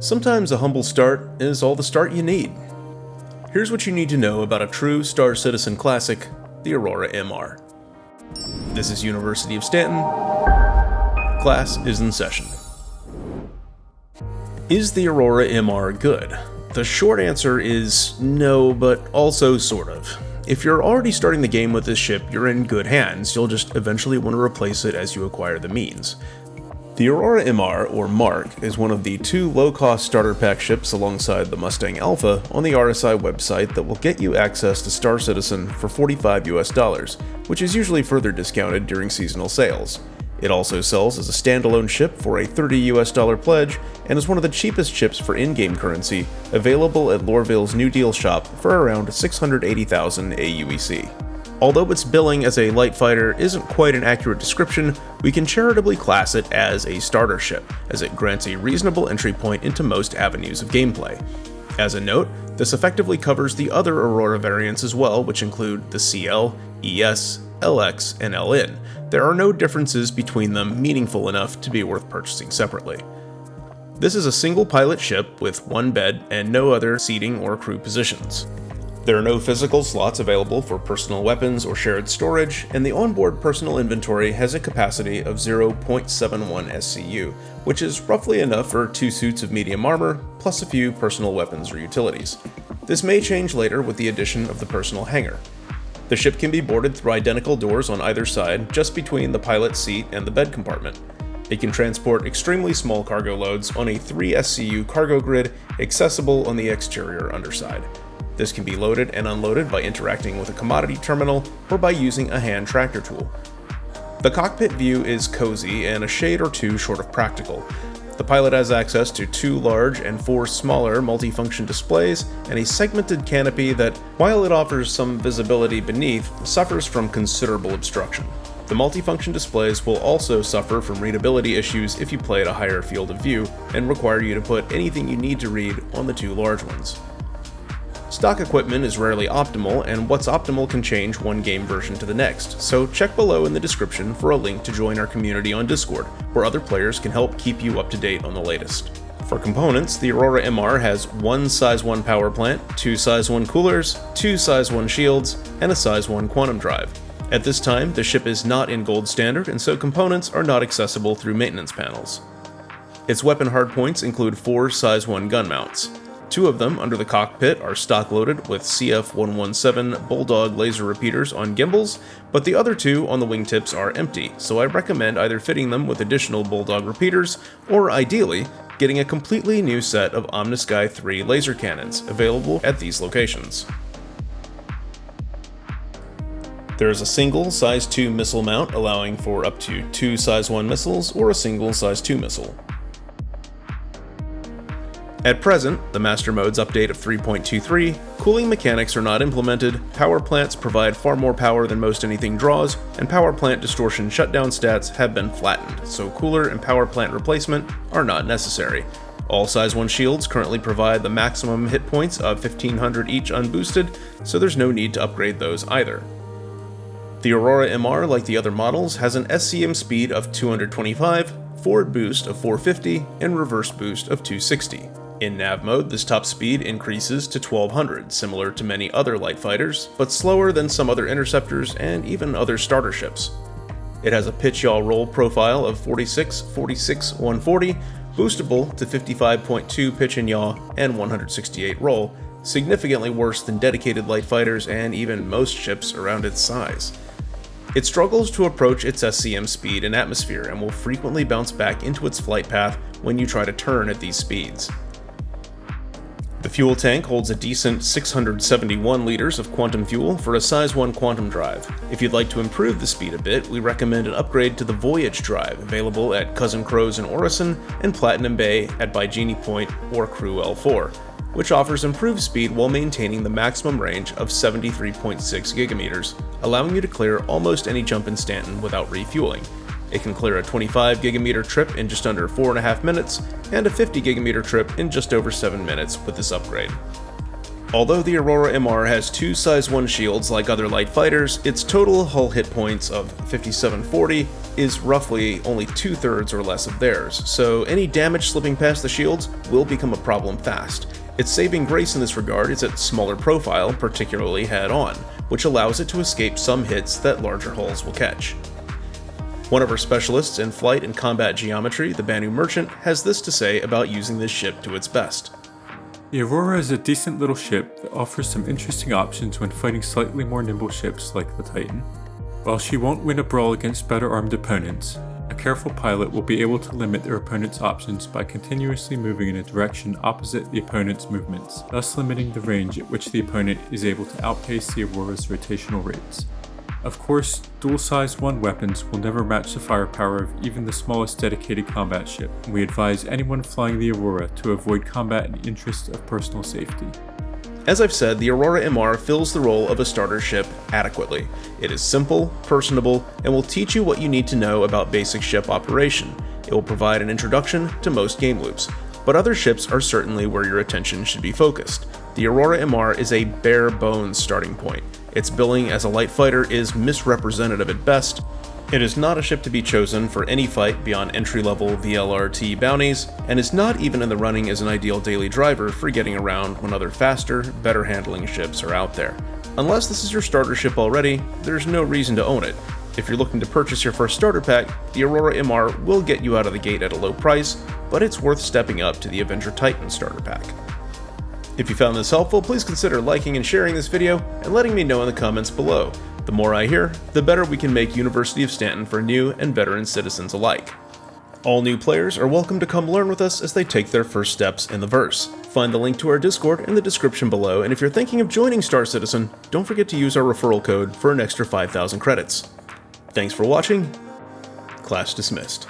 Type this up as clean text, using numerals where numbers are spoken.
Sometimes a humble start is all the start you need. Here's what you need to know about a true Star Citizen classic, the Aurora MR. This is University of Stanton. Class is in session. Is the Aurora MR good? The short answer is no, but also sort of. If you're already starting the game with this ship, you're in good hands. You'll just eventually want to replace it as you acquire the means. The Aurora MR, or Mark, is one of the two low-cost starter pack ships alongside the Mustang Alpha on the RSI website that will get you access to Star Citizen for $45 US, which is usually further discounted during seasonal sales. It also sells as a standalone ship for a $30 US pledge and is one of the cheapest ships for in-game currency, available at Lorville's New Deal shop for around 680,000 AUEC. Although its billing as a light fighter isn't quite an accurate description, we can charitably class it as a starter ship, as it grants a reasonable entry point into most avenues of gameplay. As a note, this effectively covers the other Aurora variants as well, which include the CL, ES, LX, and LN. There are no differences between them meaningful enough to be worth purchasing separately. This is a single pilot ship with one bed and no other seating or crew positions. There are no physical slots available for personal weapons or shared storage, and the onboard personal inventory has a capacity of 0.71 SCU, which is roughly enough for 2 suits of medium armor, plus a few personal weapons or utilities. This may change later with the addition of the personal hangar. The ship can be boarded through identical doors on either side, just between the pilot's seat and the bed compartment. It can transport extremely small cargo loads on a 3 SCU cargo grid, accessible on the exterior underside. This can be loaded and unloaded by interacting with a commodity terminal or by using a hand tractor tool. The cockpit view is cozy and a shade or two short of practical. The pilot has access to 2 large and 4 smaller multifunction displays and a segmented canopy that, while it offers some visibility beneath, suffers from considerable obstruction. The multifunction displays will also suffer from readability issues if you play at a higher field of view and require you to put anything you need to read on the 2 large ones. Stock equipment is rarely optimal, and what's optimal can change one game version to the next, so check below in the description for a link to join our community on Discord, where other players can help keep you up to date on the latest. For components, the Aurora MR has 1 size 1 power plant, 2 size 1 coolers, 2 size 1 shields, and a size 1 quantum drive. At this time, the ship is not in gold standard, and so components are not accessible through maintenance panels. Its weapon hardpoints include 4 size 1 gun mounts. 2 of them, under the cockpit, are stock-loaded with CF117 Bulldog laser repeaters on gimbals, but the other 2 on the wingtips are empty, so I recommend either fitting them with additional Bulldog repeaters, or ideally, getting a completely new set of Omnisky 3 laser cannons, available at these locations. There is a single size 2 missile mount, allowing for up to 2 size 1 missiles or a single size 2 missile. At present, the Master Mode's update of 3.23, cooling mechanics are not implemented, power plants provide far more power than most anything draws, and power plant distortion shutdown stats have been flattened, so cooler and power plant replacement are not necessary. All size 1 shields currently provide the maximum hit points of 1500 each unboosted, so there's no need to upgrade those either. The Aurora MR, like the other models, has an SCM speed of 225, forward boost of 450, and reverse boost of 260. In nav mode, this top speed increases to 1200, similar to many other light fighters, but slower than some other interceptors and even other starter ships. It has a pitch yaw roll profile of 46, 46, 140, boostable to 55.2 pitch and yaw and 168 roll, significantly worse than dedicated light fighters and even most ships around its size. It struggles to approach its SCM speed in atmosphere and will frequently bounce back into its flight path when you try to turn at these speeds. The fuel tank holds a decent 671 liters of quantum fuel for a size 1 quantum drive. If you'd like to improve the speed a bit, we recommend an upgrade to the Voyage drive, available at Cousin Crow's in Orison and Platinum Bay at Bygenie Point or Crew L4, which offers improved speed while maintaining the maximum range of 73.6 gigameters, allowing you to clear almost any jump in Stanton without refueling. It can clear a 25 gigameter trip in just under 4.5 minutes, and a 50 gigameter trip in just over 7 minutes with this upgrade. Although the Aurora MR has two size 1 shields like other light fighters, its total hull hit points of 5740 is roughly only 2/3 or less of theirs, so any damage slipping past the shields will become a problem fast. Its saving grace in this regard is its smaller profile, particularly head-on, which allows it to escape some hits that larger hulls will catch. One of our specialists in flight and combat geometry, the Banu Merchant, has this to say about using this ship to its best. The Aurora is a decent little ship that offers some interesting options when fighting slightly more nimble ships like the Titan. While she won't win a brawl against better armed opponents, a careful pilot will be able to limit their opponent's options by continuously moving in a direction opposite the opponent's movements, thus limiting the range at which the opponent is able to outpace the Aurora's rotational rates. Of course, dual size 1 weapons will never match the firepower of even the smallest dedicated combat ship, and we advise anyone flying the Aurora to avoid combat in the interest of personal safety. As I've said, the Aurora MR fills the role of a starter ship adequately. It is simple, personable, and will teach you what you need to know about basic ship operation. It will provide an introduction to most game loops, but other ships are certainly where your attention should be focused. The Aurora MR is a bare bones starting point. Its billing as a light fighter is misrepresentative at best. It is not a ship to be chosen for any fight beyond entry-level VLRT bounties, and is not even in the running as an ideal daily driver for getting around when other faster, better handling ships are out there. Unless this is your starter ship already, there's no reason to own it. If you're looking to purchase your first starter pack, the Aurora MR will get you out of the gate at a low price, but it's worth stepping up to the Avenger Titan starter pack. If you found this helpful, please consider liking and sharing this video and letting me know in the comments below. The more I hear, the better we can make University of Stanton for new and veteran citizens alike. All new players are welcome to come learn with us as they take their first steps in the verse. Find the link to our Discord in the description below, and if you're thinking of joining Star Citizen, don't forget to use our referral code for an extra 5,000 credits. Thanks for watching. Class dismissed.